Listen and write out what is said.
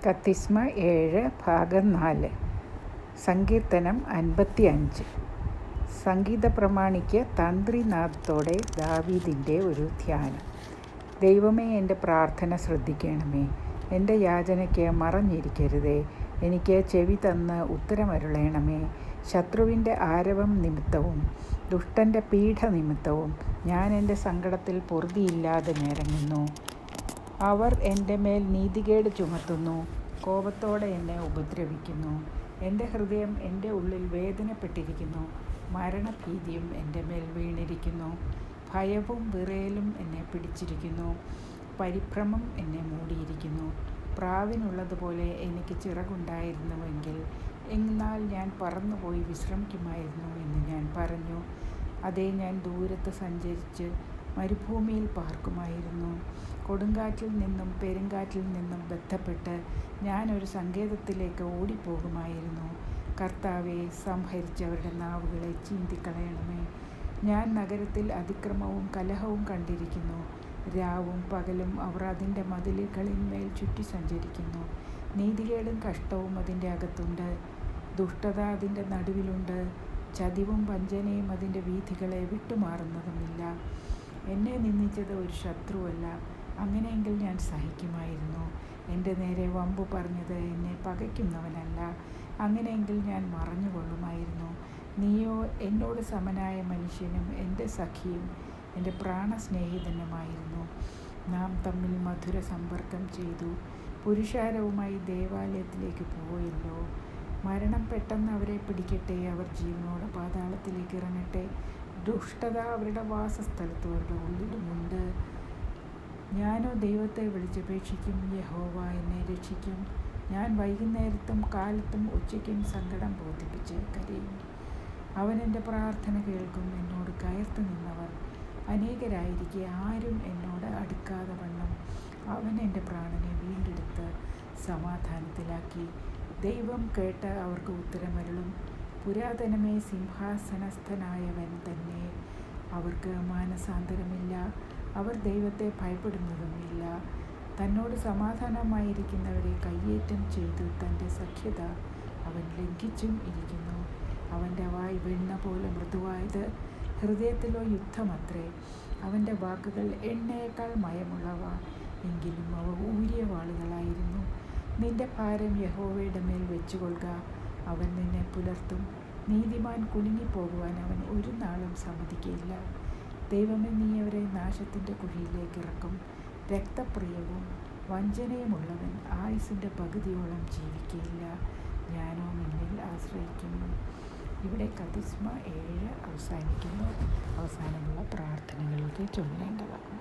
കത്തിസ്മ 7 ഭാഗം 4 സങ്കീർത്തനം 55. സംഗീത പ്രമാണിക്ക് തന്ത്രിനാദത്തോടെ ദാവീദിൻ്റെ ഒരു ധ്യാനം. ദൈവമേ, എൻ്റെ പ്രാർത്ഥന ശ്രദ്ധിക്കണമേ. എൻ്റെ യാചനയ്ക്ക് മറഞ്ഞിരിക്കരുതേ. എനിക്ക് ചെവി തന്ന് ഉത്തരമരുളേണമേ. ശത്രുവിൻ്റെ ആരവം നിമിത്തവും ദുഷ്ടൻ്റെ പീഡ നിമിത്തവും ഞാൻ എൻ്റെ സങ്കടത്തിൽ പൊറുതിയില്ലാതെ ഞരങ്ങുന്നു. അവർ എൻ്റെ മേൽ നീതികേട് ചുമത്തുന്നു, കോപത്തോടെ എന്നെ ഉപദ്രവിക്കുന്നു. എൻ്റെ ഹൃദയം എൻ്റെ ഉള്ളിൽ വേദനപ്പെട്ടിരിക്കുന്നു. മരണഭീതിയും എൻ്റെ മേൽ വീണിരിക്കുന്നു. ഭയവും വിറയലും എന്നെ പിടിച്ചിരിക്കുന്നു. പരിഭ്രമം എന്നെ മൂടിയിരിക്കുന്നു. പ്രാവിനുള്ളതുപോലെ എനിക്ക് ചിറകുണ്ടായിരുന്നുവെങ്കിൽ എന്നാൽ ഞാൻ പറന്നുപോയി വിശ്രമിക്കുമായിരുന്നു എന്ന് ഞാൻ പറഞ്ഞു. അതേ, ഞാൻ ദൂരത്ത് സഞ്ചരിച്ച് മരുഭൂമിയിൽ പാർക്കുമായിരുന്നു. കൊടുങ്കാറ്റിൽ നിന്നും പെരുങ്കാറ്റിൽ നിന്നും ബന്ധപ്പെട്ട് ഞാനൊരു സങ്കേതത്തിലേക്ക് ഓടിപ്പോകുമായിരുന്നു. കർത്താവെ, സംഹരിച്ചവരുടെ നാവുകളെ ചീന്തിക്കളയണമേ. ഞാൻ നഗരത്തിൽ അതിക്രമവും കലഹവും കണ്ടിരിക്കുന്നു. രാവും പകലും അവർ അതിൻ്റെ മതിലുകളിന്മേൽ ചുറ്റി സഞ്ചരിക്കുന്നു. നീതികേടും കഷ്ടവും അതിൻ്റെ അകത്തുണ്ട്. ദുഷ്ടത അതിൻ്റെ നടുവിലുണ്ട്. ചതിവും വഞ്ചനയും അതിൻ്റെ വീഥികളെ വിട്ടുമാറുന്നതുമില്ല. എന്നെ നിന്ദിച്ചത് ഒരു ശത്രുവല്ല, അങ്ങനെയെങ്കിൽ ഞാൻ സഹിക്കുമായിരുന്നു. എൻ്റെ നേരെ വമ്പു പറഞ്ഞത് എന്നെ പകയ്ക്കുന്നവനല്ല, അങ്ങനെയെങ്കിൽ ഞാൻ മറഞ്ഞുകൊള്ളുമായിരുന്നു. നീയോ എന്നോട് സമനായ മനുഷ്യനും എൻ്റെ സഖിയും എൻ്റെ പ്രാണസ്നേഹിതനുമായിരുന്നു. നാം തമ്മിൽ മധുര സമ്പർക്കം ചെയ്തു. പുരുഷാരവുമായി ദേവാലയത്തിലേക്ക് പോയല്ലോ. മരണം പെട്ടെന്ന് അവരെ പിടിക്കട്ടെ. അവർ ജീവനോടെ പാതാളത്തിലേക്ക് ഇറങ്ങട്ടെ. ദുഷ്ടത അവരുടെ വാസസ്ഥലത്ത് അവരുടെ ഉള്ളിലുമുണ്ട്. ഞാനോ ദൈവത്തെ വിളിച്ചപേക്ഷിക്കും. യഹോവ എന്നെ രക്ഷിക്കും. ഞാൻ വൈകുന്നേരത്തും കാലത്തും ഉച്ചയ്ക്കും സങ്കടം ബോധിപ്പിച്ച് കരയും. അവൻ എൻ്റെ പ്രാർത്ഥന കേൾക്കും. എന്നോട് കയർത്തു നിന്നവർ അനേകരായിരിക്കെ ആരും എന്നോട് അടുക്കാതെ വണ്ണം അവൻ എൻ്റെ പ്രാണനെ വീണ്ടെടുത്ത് സമാധാനത്തിലാക്കി. ദൈവം കേട്ട് അവർക്ക് ഉത്തരമരുളും. പുരാതനമേ, സിംഹാസനസ്ഥനായവൻ തന്നെ. അവർക്ക് മാനസാന്തരമില്ല. അവർ ദൈവത്തെ ഭയപ്പെടുന്നതുമില്ല. തന്നോട് സമാധാനമായിരിക്കുന്നവരെ കയ്യേറ്റം ചെയ്തു തൻ്റെ സഖ്യത അവൻ ലംഘിച്ചും ഇരിക്കുന്നു. അവൻ്റെ വായ് വെണ്ണ പോലെ മൃദുവായത്, ഹൃദയത്തിലോ യുദ്ധമത്രേ. അവൻ്റെ വാക്കുകൾ എണ്ണയേക്കാൾ മയമുള്ളവ, എങ്കിലും അവ ഊരിയ വാളുകളായിരുന്നു. നിന്റെ ഭാരം യഹോവയുടെ മേൽ വെച്ചുകൊള്ളുക. അവൻ നിന്നെ പുലർത്തും. നീതിമാൻ കുലുങ്ങിപ്പോകുവാൻ അവൻ ഒരു നാളും സമ്മതിക്കുകയില്ല. ദൈവമേ, നീ അവരെ നാശത്തിൻ്റെ കുഴിയിലേക്ക് ഇറക്കും. രക്തപ്രിയവും വഞ്ചനയുമുള്ളവൻ ആയുസിൻ്റെ പകുതിയോളം ജീവിക്കുകയില്ല. ഞാനോ നിന്നിൽ ആശ്രയിക്കുന്നു. ഇവിടെ കത്തിസ്മ 7 അവസാനിക്കുന്നു. അവസാനമുള്ള പ്രാർത്ഥനകൾക്ക് ചൊല്ലേണ്ടതാണ്.